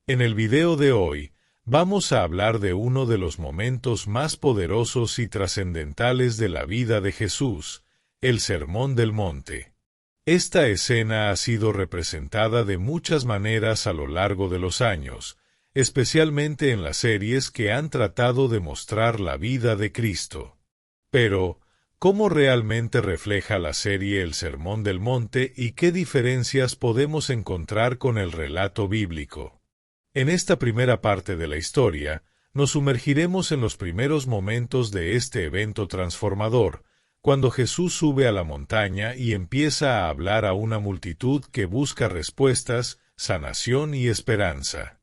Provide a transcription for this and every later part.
En el video de hoy, vamos a hablar de uno de los momentos más poderosos y trascendentales de la vida de Jesús, el Sermón del Monte. Esta escena ha sido representada de muchas maneras a lo largo de los años, especialmente en las series que han tratado de mostrar la vida de Cristo. Pero, ¿cómo realmente refleja la serie El Sermón del Monte y qué diferencias podemos encontrar con el relato bíblico? En esta primera parte de la historia, nos sumergiremos en los primeros momentos de este evento transformador, cuando Jesús sube a la montaña y empieza a hablar a una multitud que busca respuestas, sanación y esperanza.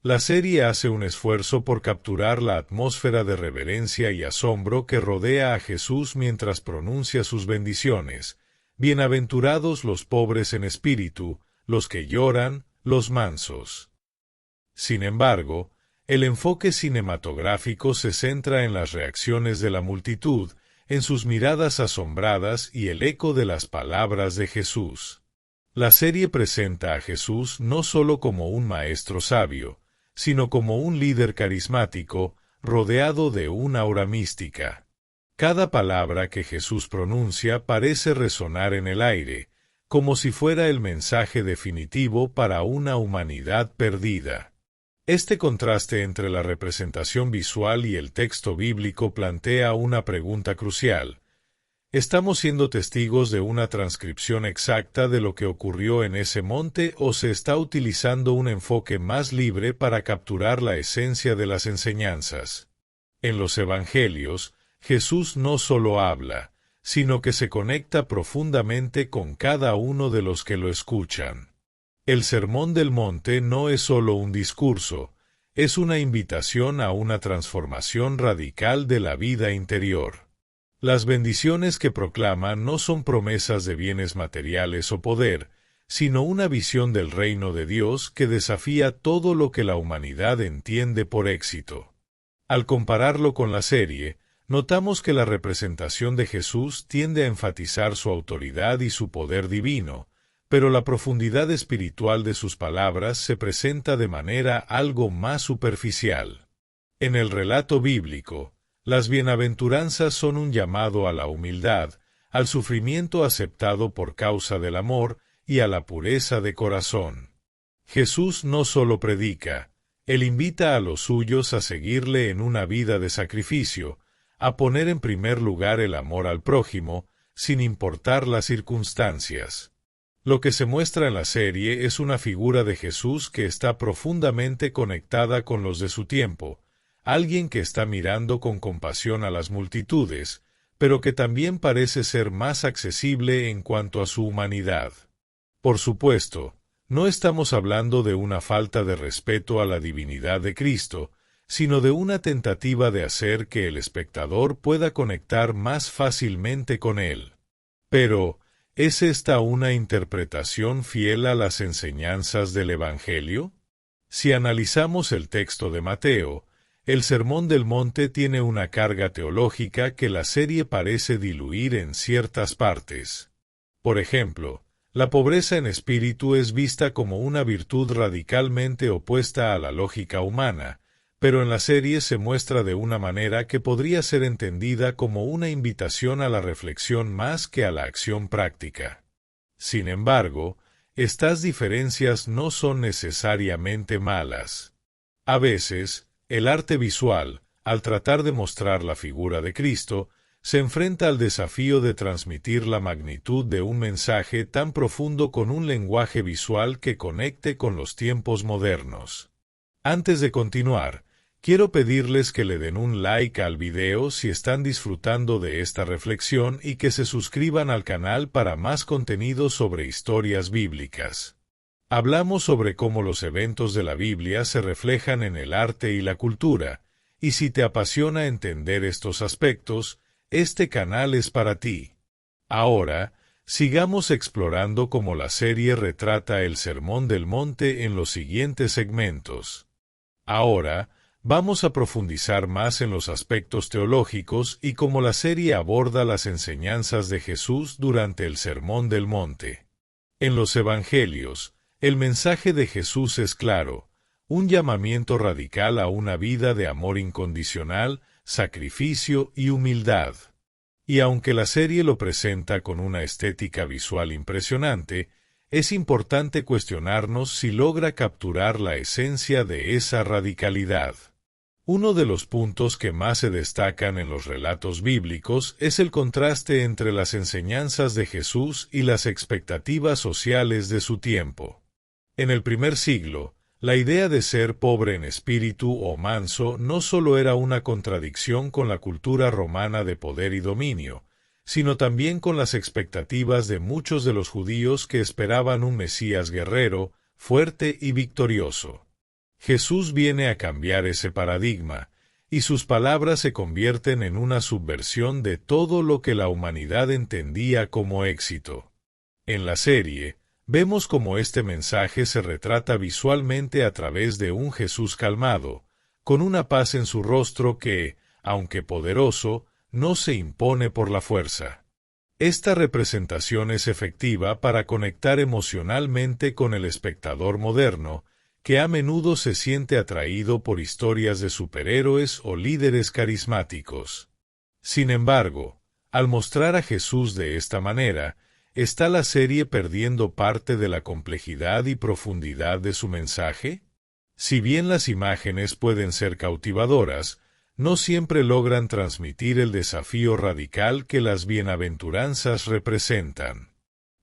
La serie hace un esfuerzo por capturar la atmósfera de reverencia y asombro que rodea a Jesús mientras pronuncia sus bendiciones. Bienaventurados los pobres en espíritu, los que lloran, los mansos. Sin embargo, el enfoque cinematográfico se centra en las reacciones de la multitud, en sus miradas asombradas y el eco de las palabras de Jesús. La serie presenta a Jesús no solo como un maestro sabio, sino como un líder carismático, rodeado de una aura mística. Cada palabra que Jesús pronuncia parece resonar en el aire, como si fuera el mensaje definitivo para una humanidad perdida. Este contraste entre la representación visual y el texto bíblico plantea una pregunta crucial. ¿Estamos siendo testigos de una transcripción exacta de lo que ocurrió en ese monte o se está utilizando un enfoque más libre para capturar la esencia de las enseñanzas? En los Evangelios, Jesús no solo habla, sino que se conecta profundamente con cada uno de los que lo escuchan. El Sermón del Monte no es solo un discurso, es una invitación a una transformación radical de la vida interior. Las bendiciones que proclama no son promesas de bienes materiales o poder, sino una visión del reino de Dios que desafía todo lo que la humanidad entiende por éxito. Al compararlo con la serie, notamos que la representación de Jesús tiende a enfatizar su autoridad y su poder divino, pero la profundidad espiritual de sus palabras se presenta de manera algo más superficial. En el relato bíblico, las bienaventuranzas son un llamado a la humildad, al sufrimiento aceptado por causa del amor y a la pureza de corazón. Jesús no solo predica, Él invita a los suyos a seguirle en una vida de sacrificio, a poner en primer lugar el amor al prójimo, sin importar las circunstancias. Lo que se muestra en la serie es una figura de Jesús que está profundamente conectada con los de su tiempo, alguien que está mirando con compasión a las multitudes, pero que también parece ser más accesible en cuanto a su humanidad. Por supuesto, no estamos hablando de una falta de respeto a la divinidad de Cristo, sino de una tentativa de hacer que el espectador pueda conectar más fácilmente con él. Pero, ¿es esta una interpretación fiel a las enseñanzas del Evangelio? Si analizamos el texto de Mateo, el Sermón del Monte tiene una carga teológica que la serie parece diluir en ciertas partes. Por ejemplo, la pobreza en espíritu es vista como una virtud radicalmente opuesta a la lógica humana, pero en la serie se muestra de una manera que podría ser entendida como una invitación a la reflexión más que a la acción práctica. Sin embargo, estas diferencias no son necesariamente malas. A veces, el arte visual, al tratar de mostrar la figura de Cristo, se enfrenta al desafío de transmitir la magnitud de un mensaje tan profundo con un lenguaje visual que conecte con los tiempos modernos. Antes de continuar, quiero pedirles que le den un like al video si están disfrutando de esta reflexión y que se suscriban al canal para más contenido sobre historias bíblicas. Hablamos sobre cómo los eventos de la Biblia se reflejan en el arte y la cultura, y si te apasiona entender estos aspectos, este canal es para ti. Ahora, sigamos explorando cómo la serie retrata el Sermón del Monte en los siguientes segmentos. Ahora, vamos a profundizar más en los aspectos teológicos y cómo la serie aborda las enseñanzas de Jesús durante el Sermón del Monte. En los Evangelios, el mensaje de Jesús es claro: un llamamiento radical a una vida de amor incondicional, sacrificio y humildad. Y aunque la serie lo presenta con una estética visual impresionante, es importante cuestionarnos si logra capturar la esencia de esa radicalidad. Uno de los puntos que más se destacan en los relatos bíblicos es el contraste entre las enseñanzas de Jesús y las expectativas sociales de su tiempo. En el primer siglo, la idea de ser pobre en espíritu o manso no solo era una contradicción con la cultura romana de poder y dominio, sino también con las expectativas de muchos de los judíos que esperaban un Mesías guerrero, fuerte y victorioso. Jesús viene a cambiar ese paradigma, y sus palabras se convierten en una subversión de todo lo que la humanidad entendía como éxito. En la serie, vemos cómo este mensaje se retrata visualmente a través de un Jesús calmado, con una paz en su rostro que, aunque poderoso, no se impone por la fuerza. Esta representación es efectiva para conectar emocionalmente con el espectador moderno, que a menudo se siente atraído por historias de superhéroes o líderes carismáticos. Sin embargo, al mostrar a Jesús de esta manera, ¿está la serie perdiendo parte de la complejidad y profundidad de su mensaje? Si bien las imágenes pueden ser cautivadoras, no siempre logran transmitir el desafío radical que las bienaventuranzas representan.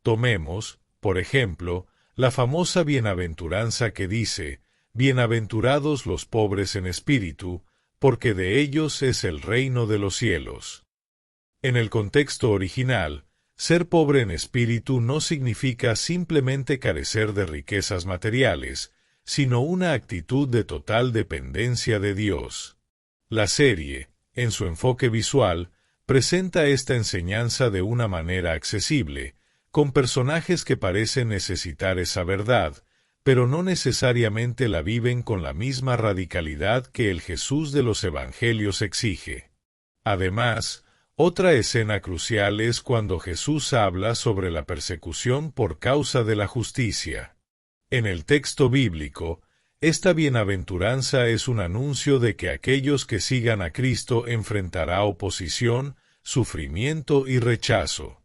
Tomemos, por ejemplo, la famosa bienaventuranza que dice: «Bienaventurados los pobres en espíritu, porque de ellos es el reino de los cielos». En el contexto original, ser pobre en espíritu no significa simplemente carecer de riquezas materiales, sino una actitud de total dependencia de Dios. La serie, en su enfoque visual, presenta esta enseñanza de una manera accesible, con personajes que parecen necesitar esa verdad, pero no necesariamente la viven con la misma radicalidad que el Jesús de los Evangelios exige. Además, otra escena crucial es cuando Jesús habla sobre la persecución por causa de la justicia. En el texto bíblico, esta bienaventuranza es un anuncio de que aquellos que sigan a Cristo enfrentará oposición, sufrimiento y rechazo.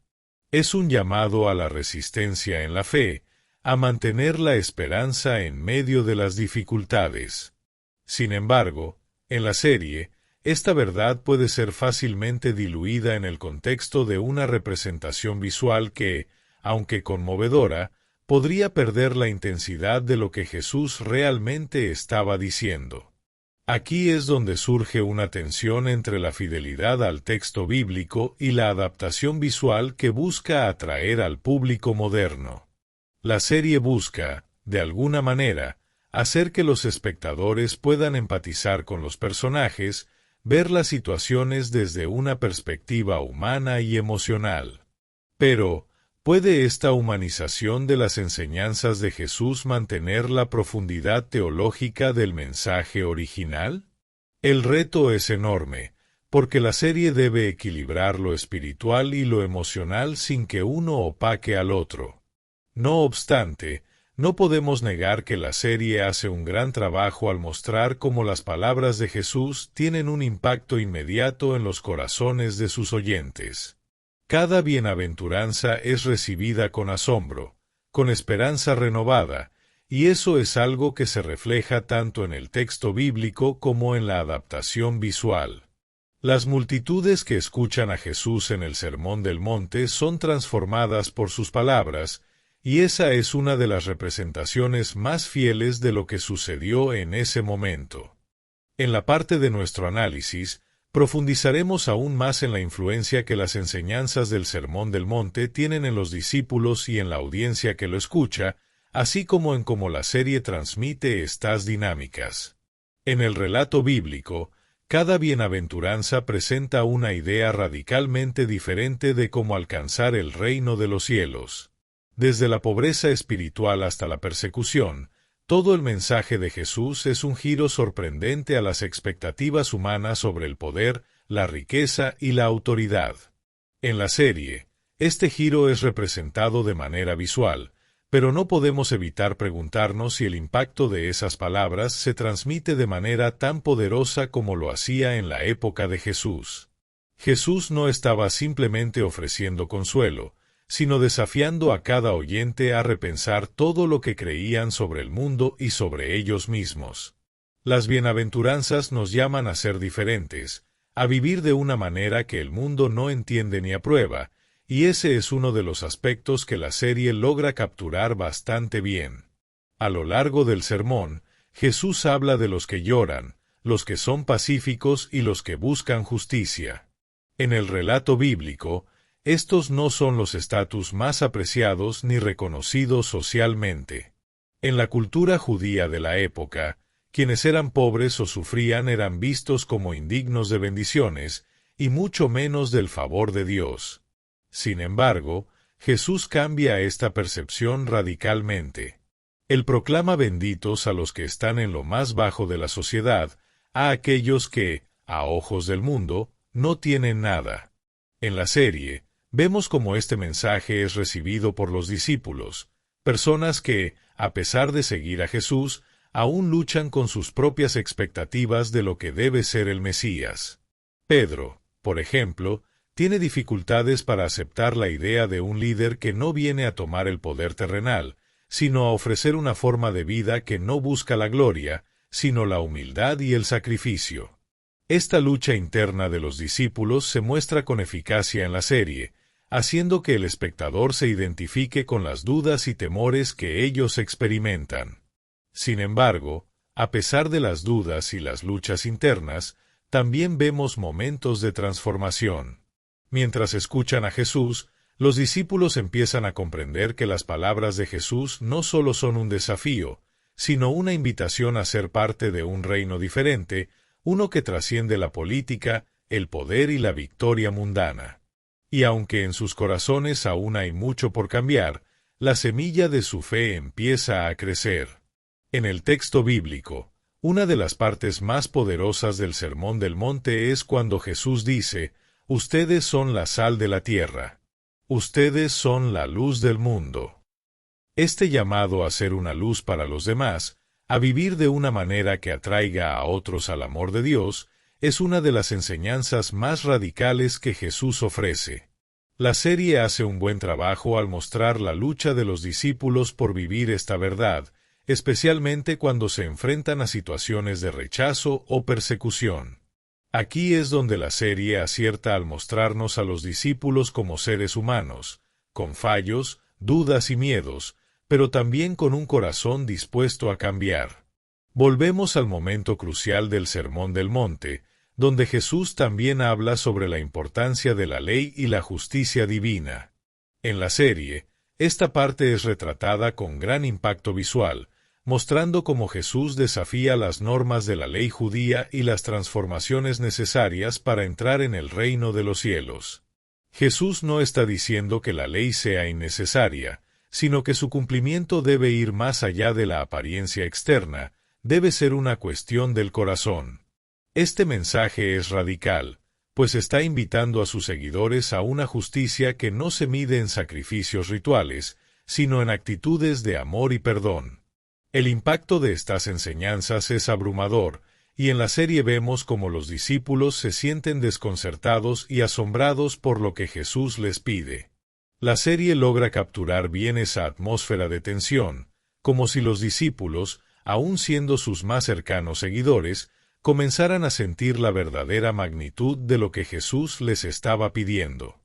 Es un llamado a la resistencia en la fe, a mantener la esperanza en medio de las dificultades. Sin embargo, en la serie, esta verdad puede ser fácilmente diluida en el contexto de una representación visual que, aunque conmovedora, podría perder la intensidad de lo que Jesús realmente estaba diciendo. Aquí es donde surge una tensión entre la fidelidad al texto bíblico y la adaptación visual que busca atraer al público moderno. La serie busca, de alguna manera, hacer que los espectadores puedan empatizar con los personajes, ver las situaciones desde una perspectiva humana y emocional. Pero, ¿puede esta humanización de las enseñanzas de Jesús mantener la profundidad teológica del mensaje original? El reto es enorme, porque la serie debe equilibrar lo espiritual y lo emocional sin que uno opaque al otro. No obstante, no podemos negar que la serie hace un gran trabajo al mostrar cómo las palabras de Jesús tienen un impacto inmediato en los corazones de sus oyentes. Cada bienaventuranza es recibida con asombro, con esperanza renovada, y eso es algo que se refleja tanto en el texto bíblico como en la adaptación visual. Las multitudes que escuchan a Jesús en el Sermón del Monte son transformadas por sus palabras, y esa es una de las representaciones más fieles de lo que sucedió en ese momento. En la parte de nuestro análisis, profundizaremos aún más en la influencia que las enseñanzas del Sermón del Monte tienen en los discípulos y en la audiencia que lo escucha, así como en cómo la serie transmite estas dinámicas. En el relato bíblico, cada bienaventuranza presenta una idea radicalmente diferente de cómo alcanzar el reino de los cielos. Desde la pobreza espiritual hasta la persecución, todo el mensaje de Jesús es un giro sorprendente a las expectativas humanas sobre el poder, la riqueza y la autoridad. En la serie, este giro es representado de manera visual, Pero no podemos evitar preguntarnos si el impacto de esas palabras se transmite de manera tan poderosa como lo hacía en la época de Jesús. Jesús no estaba simplemente ofreciendo consuelo, sino desafiando a cada oyente a repensar todo lo que creían sobre el mundo y sobre ellos mismos. Las bienaventuranzas nos llaman a ser diferentes, a vivir de una manera que el mundo no entiende ni aprueba, y ese es uno de los aspectos que la serie logra capturar bastante bien. A lo largo del sermón, Jesús habla de los que lloran, los que son pacíficos y los que buscan justicia. En el relato bíblico, estos no son los estatus más apreciados ni reconocidos socialmente. En la cultura judía de la época, quienes eran pobres o sufrían eran vistos como indignos de bendiciones, y mucho menos del favor de Dios. Sin embargo, Jesús cambia esta percepción radicalmente. Él proclama benditos a los que están en lo más bajo de la sociedad, a aquellos que, a ojos del mundo, no tienen nada. En la serie, vemos cómo este mensaje es recibido por los discípulos, personas que, a pesar de seguir a Jesús, aún luchan con sus propias expectativas de lo que debe ser el Mesías. Pedro, por ejemplo, tiene dificultades para aceptar la idea de un líder que no viene a tomar el poder terrenal, sino a ofrecer una forma de vida que no busca la gloria, sino la humildad y el sacrificio. Esta lucha interna de los discípulos se muestra con eficacia en la serie, haciendo que el espectador se identifique con las dudas y temores que ellos experimentan. Sin embargo, a pesar de las dudas y las luchas internas, también vemos momentos de transformación. Mientras escuchan a Jesús, los discípulos empiezan a comprender que las palabras de Jesús no solo son un desafío, sino una invitación a ser parte de un reino diferente, uno que trasciende la política, el poder y la victoria mundana. Y aunque en sus corazones aún hay mucho por cambiar, la semilla de su fe empieza a crecer. En el texto bíblico, una de las partes más poderosas del Sermón del Monte es cuando Jesús dice: «Ustedes son la sal de la tierra. Ustedes son la luz del mundo». Este llamado a ser una luz para los demás, a vivir de una manera que atraiga a otros al amor de Dios, es una de las enseñanzas más radicales que Jesús ofrece. La serie hace un buen trabajo al mostrar la lucha de los discípulos por vivir esta verdad, especialmente cuando se enfrentan a situaciones de rechazo o persecución. Aquí es donde la serie acierta al mostrarnos a los discípulos como seres humanos, con fallos, dudas y miedos, pero también con un corazón dispuesto a cambiar. Volvemos al momento crucial del Sermón del Monte, donde Jesús también habla sobre la importancia de la ley y la justicia divina. En la serie, esta parte es retratada con gran impacto visual, mostrando cómo Jesús desafía las normas de la ley judía y las transformaciones necesarias para entrar en el reino de los cielos. Jesús no está diciendo que la ley sea innecesaria, sino que su cumplimiento debe ir más allá de la apariencia externa, debe ser una cuestión del corazón. Este mensaje es radical, pues está invitando a sus seguidores a una justicia que no se mide en sacrificios rituales, sino en actitudes de amor y perdón. El impacto de estas enseñanzas es abrumador, y en la serie vemos cómo los discípulos se sienten desconcertados y asombrados por lo que Jesús les pide. La serie logra capturar bien esa atmósfera de tensión, como si los discípulos, aun siendo sus más cercanos seguidores, comenzaran a sentir la verdadera magnitud de lo que Jesús les estaba pidiendo.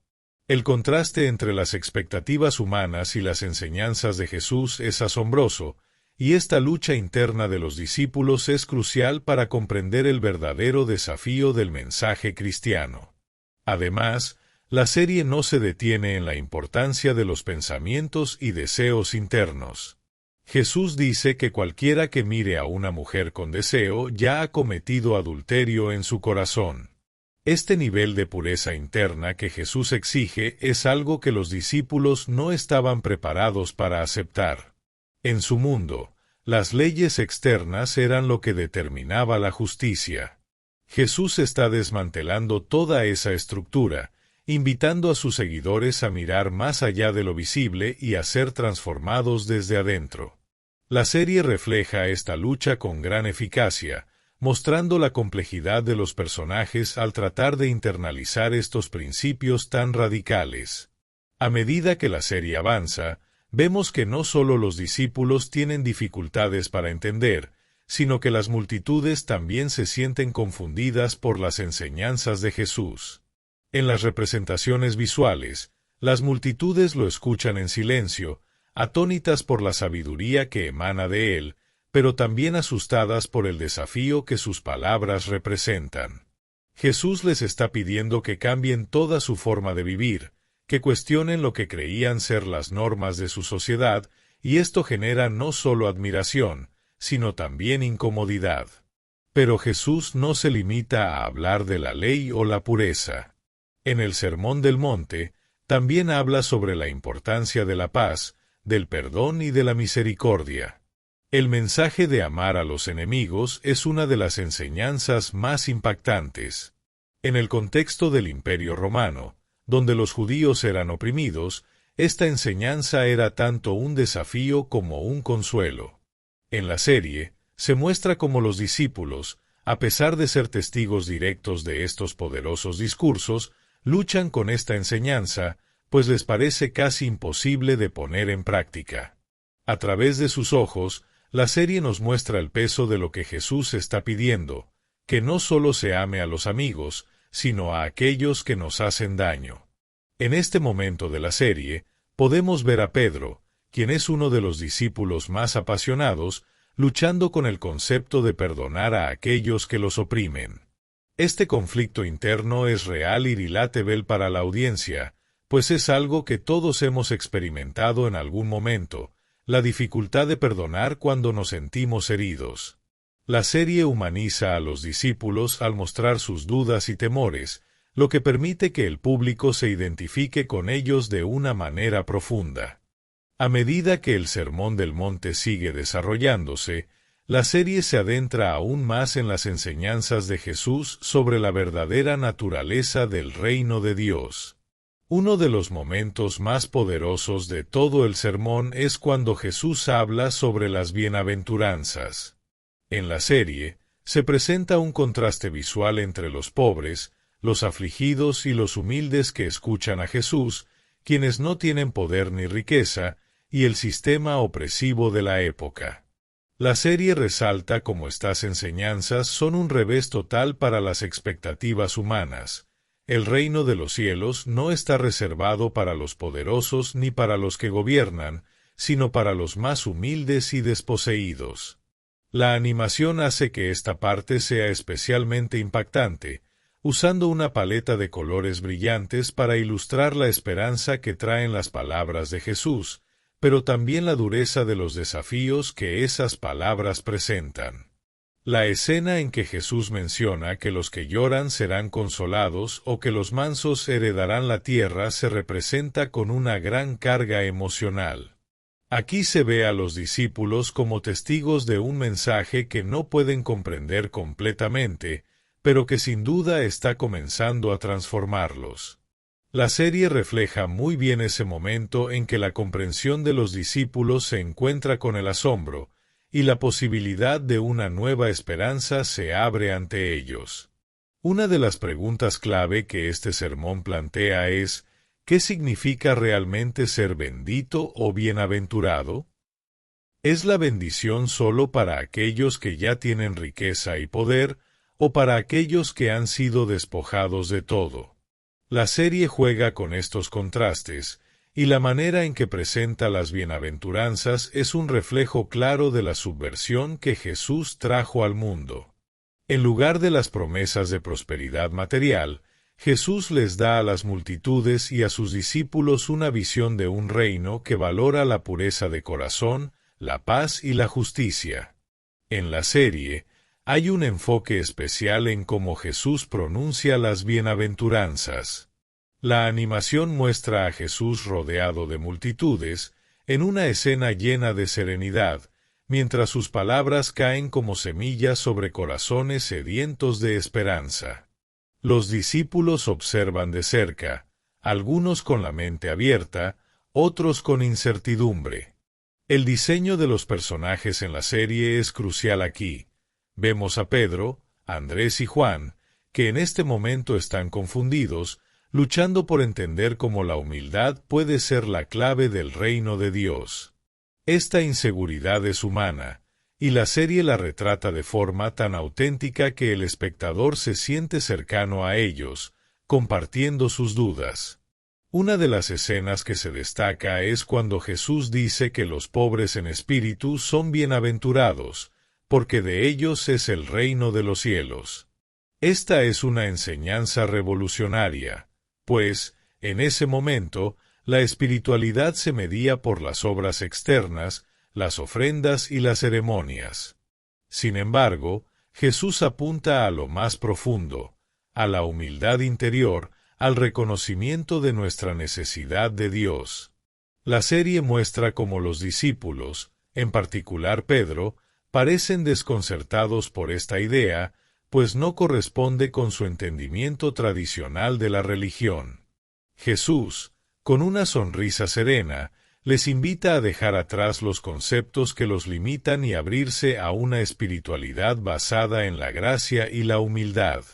El contraste entre las expectativas humanas y las enseñanzas de Jesús es asombroso, y esta lucha interna de los discípulos es crucial para comprender el verdadero desafío del mensaje cristiano. Además, la serie no se detiene en la importancia de los pensamientos y deseos internos. Jesús dice que cualquiera que mire a una mujer con deseo ya ha cometido adulterio en su corazón. Este nivel de pureza interna que Jesús exige es algo que los discípulos no estaban preparados para aceptar. En su mundo, las leyes externas eran lo que determinaba la justicia. Jesús está desmantelando toda esa estructura, invitando a sus seguidores a mirar más allá de lo visible y a ser transformados desde adentro. La serie refleja esta lucha con gran eficacia, mostrando la complejidad de los personajes al tratar de internalizar estos principios tan radicales. A medida que la serie avanza, vemos que no solo los discípulos tienen dificultades para entender, sino que las multitudes también se sienten confundidas por las enseñanzas de Jesús. En las representaciones visuales, las multitudes lo escuchan en silencio, atónitas por la sabiduría que emana de él, pero también asustadas por el desafío que sus palabras representan. Jesús les está pidiendo que cambien toda su forma de vivir, que cuestionen lo que creían ser las normas de su sociedad, y esto genera no solo admiración, sino también incomodidad. Pero Jesús no se limita a hablar de la ley o la pureza. En el Sermón del Monte, también habla sobre la importancia de la paz, del perdón y de la misericordia. El mensaje de amar a los enemigos es una de las enseñanzas más impactantes. En el contexto del Imperio Romano, donde los judíos eran oprimidos, esta enseñanza era tanto un desafío como un consuelo. En la serie, se muestra cómo los discípulos, a pesar de ser testigos directos de estos poderosos discursos, luchan con esta enseñanza, pues les parece casi imposible de poner en práctica. A través de sus ojos, la serie nos muestra el peso de lo que Jesús está pidiendo, que no solo se ame a los amigos, sino a aquellos que nos hacen daño. En este momento de la serie, podemos ver a Pedro, quien es uno de los discípulos más apasionados, luchando con el concepto de perdonar a aquellos que los oprimen. Este conflicto interno es real y relatable para la audiencia, pues es algo que todos hemos experimentado en algún momento, la dificultad de perdonar cuando nos sentimos heridos. La serie humaniza a los discípulos al mostrar sus dudas y temores, lo que permite que el público se identifique con ellos de una manera profunda. A medida que el Sermón del Monte sigue desarrollándose, la serie se adentra aún más en las enseñanzas de Jesús sobre la verdadera naturaleza del reino de Dios. Uno de los momentos más poderosos de todo el sermón es cuando Jesús habla sobre las bienaventuranzas. En la serie, se presenta un contraste visual entre los pobres, los afligidos y los humildes que escuchan a Jesús, quienes no tienen poder ni riqueza, y el sistema opresivo de la época. La serie resalta cómo estas enseñanzas son un revés total para las expectativas humanas. El reino de los cielos no está reservado para los poderosos ni para los que gobiernan, sino para los más humildes y desposeídos. La animación hace que esta parte sea especialmente impactante, usando una paleta de colores brillantes para ilustrar la esperanza que traen las palabras de Jesús, pero también la dureza de los desafíos que esas palabras presentan. La escena en que Jesús menciona que los que lloran serán consolados o que los mansos heredarán la tierra se representa con una gran carga emocional. Aquí se ve a los discípulos como testigos de un mensaje que no pueden comprender completamente, pero que sin duda está comenzando a transformarlos. La serie refleja muy bien ese momento en que la comprensión de los discípulos se encuentra con el asombro, y la posibilidad de una nueva esperanza se abre ante ellos. Una de las preguntas clave que este sermón plantea es, ¿qué significa realmente ser bendito o bienaventurado? ¿Es la bendición solo para aquellos que ya tienen riqueza y poder, o para aquellos que han sido despojados de todo? La serie juega con estos contrastes, y la manera en que presenta las bienaventuranzas es un reflejo claro de la subversión que Jesús trajo al mundo. En lugar de las promesas de prosperidad material, Jesús les da a las multitudes y a sus discípulos una visión de un reino que valora la pureza de corazón, la paz y la justicia. En la serie, hay un enfoque especial en cómo Jesús pronuncia las bienaventuranzas. La animación muestra a Jesús rodeado de multitudes, en una escena llena de serenidad, mientras sus palabras caen como semillas sobre corazones sedientos de esperanza. Los discípulos observan de cerca, algunos con la mente abierta, otros con incertidumbre. El diseño de los personajes en la serie es crucial aquí. Vemos a Pedro, Andrés y Juan, que en este momento están confundidos, luchando por entender cómo la humildad puede ser la clave del reino de Dios. Esta inseguridad es humana, y la serie la retrata de forma tan auténtica que el espectador se siente cercano a ellos, compartiendo sus dudas. Una de las escenas que se destaca es cuando Jesús dice que los pobres en espíritu son bienaventurados, porque de ellos es el reino de los cielos. Esta es una enseñanza revolucionaria, pues, en ese momento, la espiritualidad se medía por las obras externas, las ofrendas y las ceremonias. Sin embargo, Jesús apunta a lo más profundo, a la humildad interior, al reconocimiento de nuestra necesidad de Dios. La serie muestra cómo los discípulos, en particular Pedro, parecen desconcertados por esta idea, pues no corresponde con su entendimiento tradicional de la religión. Jesús, con una sonrisa serena, les invita a dejar atrás los conceptos que los limitan y abrirse a una espiritualidad basada en la gracia y la humildad.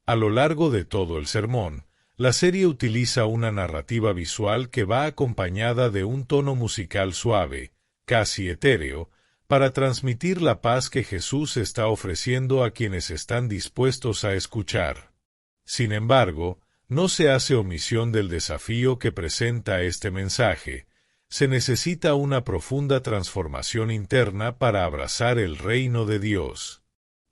A lo largo de todo el sermón, la serie utiliza una narrativa visual que va acompañada de un tono musical suave, casi etéreo, para transmitir la paz que Jesús está ofreciendo a quienes están dispuestos a escuchar. Sin embargo, no se hace omisión del desafío que presenta este mensaje. Se necesita una profunda transformación interna para abrazar el reino de Dios.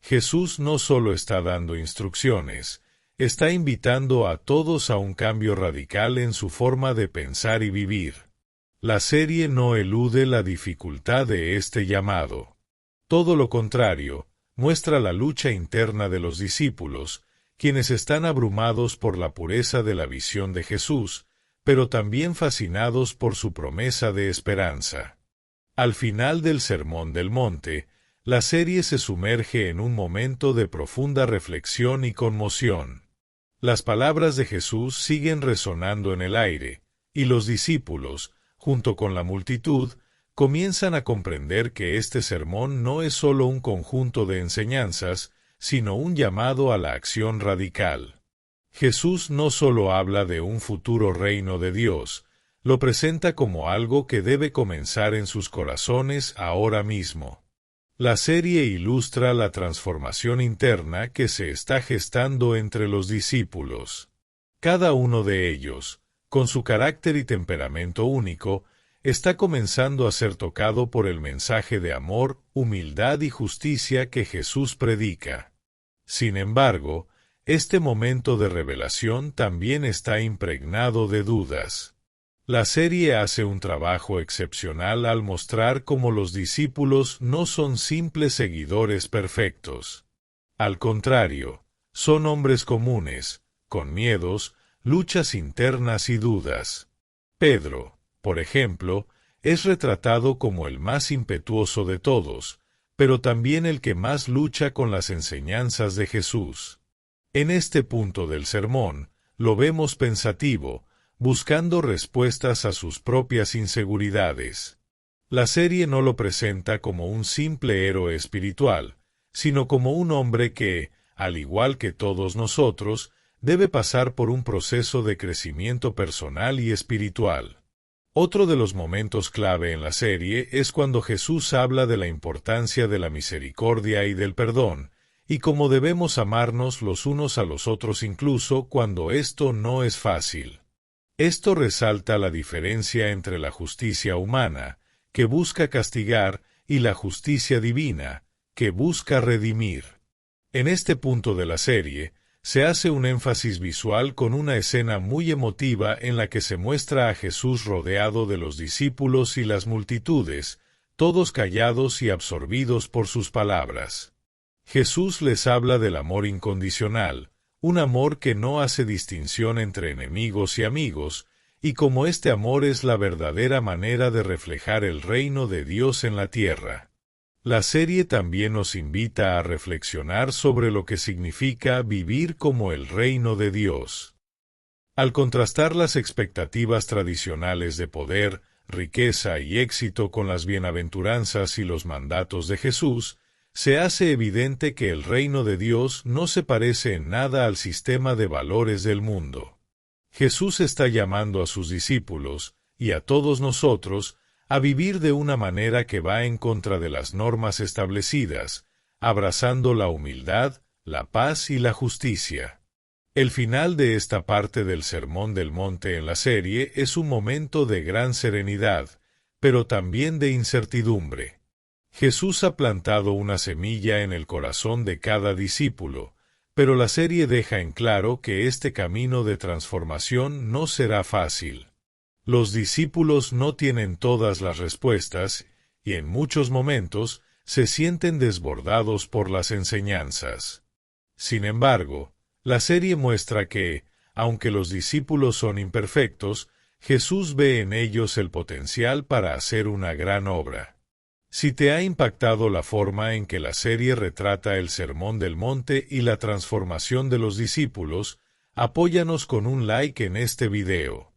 Jesús no solo está dando instrucciones, está invitando a todos a un cambio radical en su forma de pensar y vivir. La serie no elude la dificultad de este llamado. Todo lo contrario, muestra la lucha interna de los discípulos, quienes están abrumados por la pureza de la visión de Jesús, pero también fascinados por su promesa de esperanza. Al final del Sermón del Monte, la serie se sumerge en un momento de profunda reflexión y conmoción. Las palabras de Jesús siguen resonando en el aire, y los discípulos, junto con la multitud, comienzan a comprender que este sermón no es solo un conjunto de enseñanzas, sino un llamado a la acción radical. Jesús no solo habla de un futuro reino de Dios, lo presenta como algo que debe comenzar en sus corazones ahora mismo. La serie ilustra la transformación interna que se está gestando entre los discípulos. Cada uno de ellos, con su carácter y temperamento único, está comenzando a ser tocado por el mensaje de amor, humildad y justicia que Jesús predica. Sin embargo, este momento de revelación también está impregnado de dudas. La serie hace un trabajo excepcional al mostrar cómo los discípulos no son simples seguidores perfectos. Al contrario, son hombres comunes, con miedos, luchas internas y dudas. Pedro, por ejemplo, es retratado como el más impetuoso de todos, pero también el que más lucha con las enseñanzas de Jesús. En este punto del sermón, lo vemos pensativo, buscando respuestas a sus propias inseguridades. La serie no lo presenta como un simple héroe espiritual, sino como un hombre que, al igual que todos nosotros, debe pasar por un proceso de crecimiento personal y espiritual. Otro de los momentos clave en la serie es cuando Jesús habla de la importancia de la misericordia y del perdón, y cómo debemos amarnos los unos a los otros incluso cuando esto no es fácil. Esto resalta la diferencia entre la justicia humana, que busca castigar, y la justicia divina, que busca redimir. En este punto de la serie, se hace un énfasis visual con una escena muy emotiva en la que se muestra a Jesús rodeado de los discípulos y las multitudes, todos callados y absorbidos por sus palabras. Jesús les habla del amor incondicional, un amor que no hace distinción entre enemigos y amigos, y como este amor es la verdadera manera de reflejar el reino de Dios en la tierra. La serie también nos invita a reflexionar sobre lo que significa vivir como el reino de Dios. Al contrastar las expectativas tradicionales de poder, riqueza y éxito con las bienaventuranzas y los mandatos de Jesús, se hace evidente que el reino de Dios no se parece en nada al sistema de valores del mundo. Jesús está llamando a sus discípulos, y a todos nosotros, a vivir de una manera que va en contra de las normas establecidas, abrazando la humildad, la paz y la justicia. El final de esta parte del Sermón del Monte en la serie es un momento de gran serenidad, pero también de incertidumbre. Jesús ha plantado una semilla en el corazón de cada discípulo, pero la serie deja en claro que este camino de transformación no será fácil. Los discípulos no tienen todas las respuestas, y en muchos momentos se sienten desbordados por las enseñanzas. Sin embargo, la serie muestra que, aunque los discípulos son imperfectos, Jesús ve en ellos el potencial para hacer una gran obra. Si te ha impactado la forma en que la serie retrata el Sermón del Monte y la transformación de los discípulos, apóyanos con un like en este video.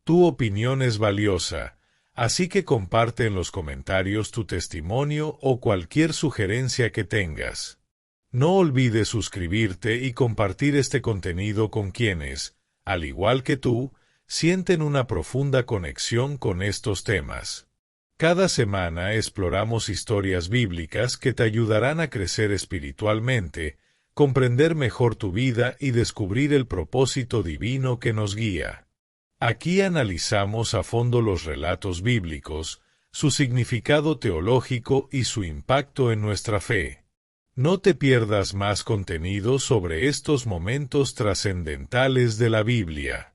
Tu opinión es valiosa, así que comparte en los comentarios tu testimonio o cualquier sugerencia que tengas. No olvides suscribirte y compartir este contenido con quienes, al igual que tú, sienten una profunda conexión con estos temas. Cada semana exploramos historias bíblicas que te ayudarán a crecer espiritualmente, comprender mejor tu vida y descubrir el propósito divino que nos guía. Aquí analizamos a fondo los relatos bíblicos, su significado teológico y su impacto en nuestra fe. No te pierdas más contenido sobre estos momentos trascendentales de la Biblia.